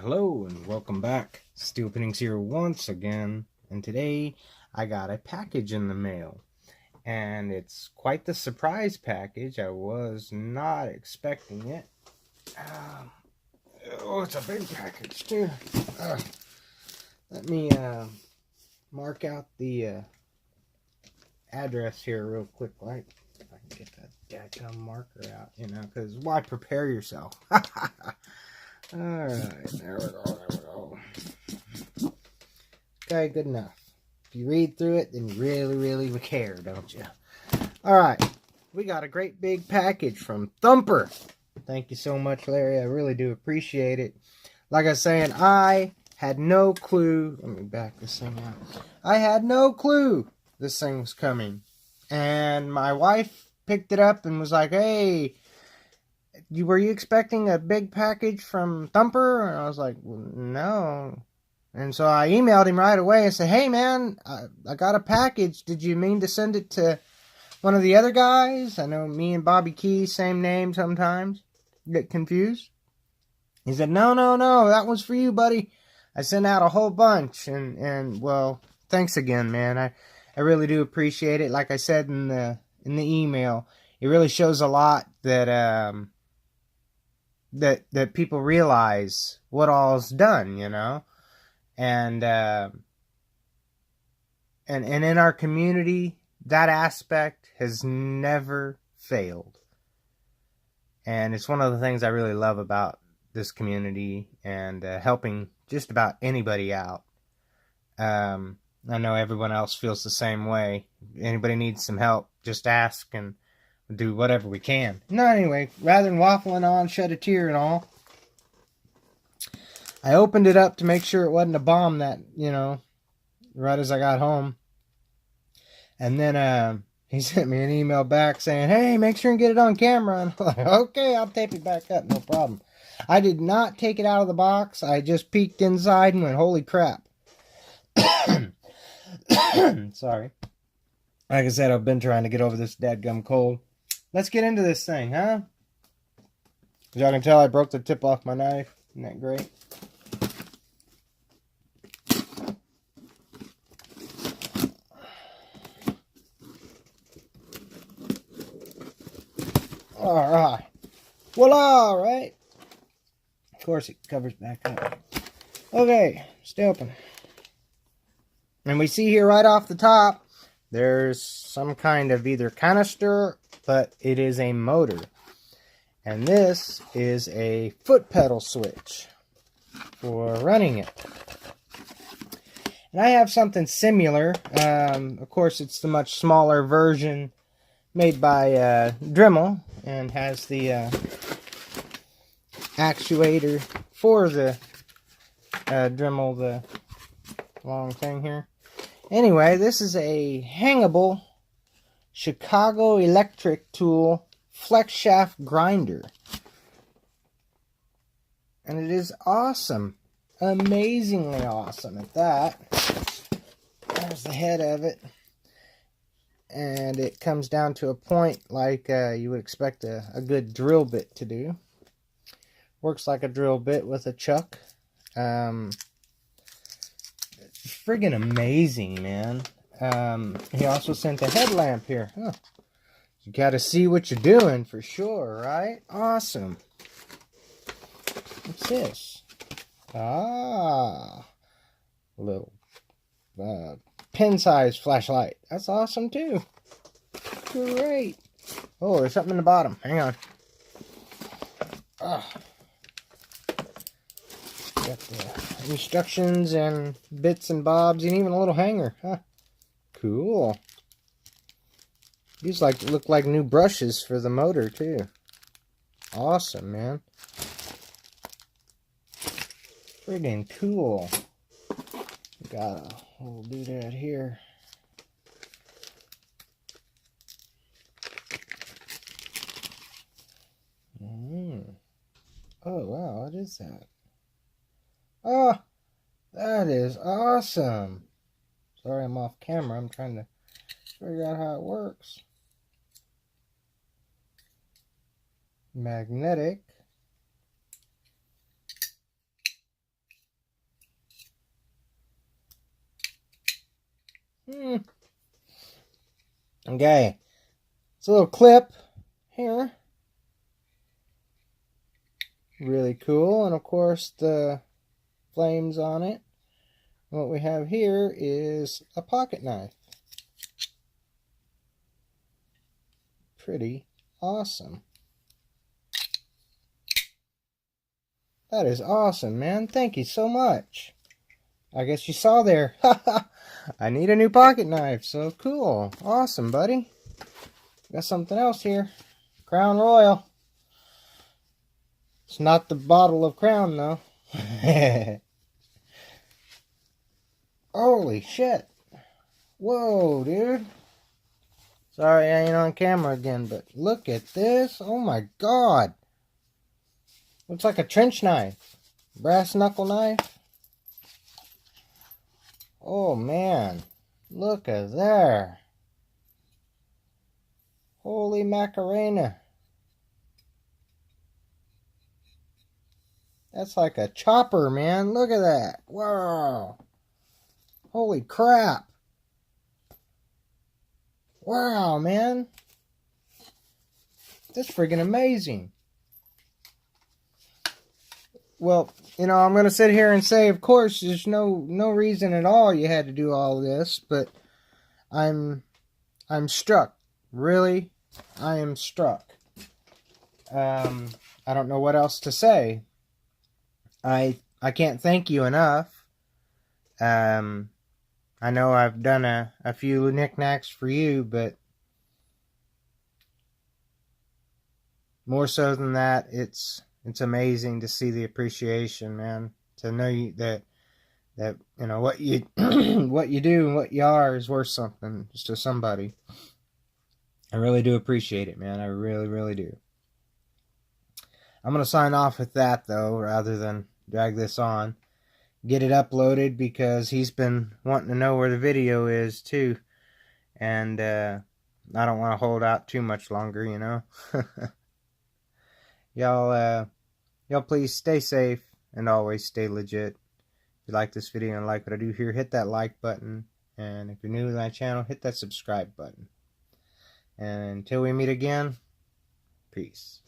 Hello and welcome back. Steel Pinnings here once again, and today I got a package in the mail, and it's quite the surprise package. I was not expecting it. Oh, it's a big package too. Let me mark out the address here real quick, right? If I can get that dadgum marker out, because why prepare yourself? Alright, there we go. Okay, good enough. If you read through it, then you really care, don't you? Alright, we got a great big package from Thumper. Thank you so much, Larry. I really do appreciate it. Like I was saying, I had no clue. Let me back this thing out. I had no clue this thing was coming. And my wife picked it up and was like, hey, were you expecting a big package from Thumper? And I was like, well, no. And so I emailed him right away and said, hey man, I got a package. Did you mean to send it to one of the other guys? I know me and Bobby Key, same name sometimes. Get confused. He said, no, that one's for you, buddy. I sent out a whole bunch. And well, thanks again, man. I really do appreciate it. Like I said in the email, it really shows a lot that that people realize what all's done, and in our community, that aspect has never failed, and it's one of the things I really love about this community and helping just about anybody out. I know everyone else feels the same way. Anybody needs some help, just ask and do whatever we can. No, anyway, rather than waffling on, shed a tear and all, I opened it up to make sure it wasn't a bomb that, right as I got home. And then he sent me an email back saying, hey, make sure and get it on camera. And I'm like, okay, I'll tape it back up, no problem. I did not take it out of the box. I just peeked inside and went, holy crap. Sorry. Like I said, I've been trying to get over this dadgum cold. Let's get into this thing, huh? As y'all can tell, I broke the tip off my knife. Isn't that great? Alright. Voila, right? Of course, it covers back up. Okay, stay open. And we see here right off the top, there's some kind of either canister, but it is a motor. And this is a foot pedal switch for running it. And I have something similar. Of course, it's the much smaller version made by Dremel and has the actuator for the Dremel, the long thing here. Anyway, this is a hangable Chicago Electric Tool flex shaft grinder. And it is awesome. Amazingly awesome at that. There's the head of it. And it comes down to a point like you would expect a good drill bit to do. Works like a drill bit with a chuck. Friggin' amazing, man. He also sent a headlamp here. Huh. You gotta see what you're doing for sure, right? Awesome. What's this? Ah, a little pin-sized flashlight. That's awesome too. Great. Oh, there's something in the bottom. Hang on. Got the instructions and bits and bobs and even a little hanger. Huh. Cool. These look like new brushes for the motor too. Awesome, man. Friggin' cool. Got a little doodad here. Oh wow, what is that? Oh, that is awesome. Sorry I'm off camera. I'm trying to figure out how it works. Magnetic. Okay. It's a little clip here. Really cool. And of course the flames on it. What we have here is a pocket knife. Pretty awesome. That is awesome, man. Thank you so much. I guess you saw there. I need a new pocket knife. So cool. Awesome, buddy. Got something else here. Crown Royal. It's not the bottle of Crown, though. Holy shit. Whoa, dude. Sorry I ain't on camera again, but look at this. Oh my god. Looks like a trench knife. Brass knuckle knife. Oh man. Look at there. Holy Macarena. That's like a chopper, man. Look at that. Wow. Holy crap. Wow, man. That's friggin' amazing. Well, you know, I'm going to sit here and say, of course, there's no reason at all you had to do all this, but I'm struck. Really, I am struck. I don't know what else to say. I can't thank you enough. I know I've done a few knickknacks for you, but more so than that, it's amazing to see the appreciation, man. To know that you know what you what you do and what you are is worth something to somebody. I really do appreciate it, man. I really, really do. I'm gonna sign off with that though, rather than drag this on. Get it uploaded because he's been wanting to know where the video is too, and I don't want to hold out too much longer, you know. Y'all please stay safe and always stay legit. If you like this video and like what I do here, hit that like button, and if you're new to my channel, hit that subscribe button. And until we meet again, peace.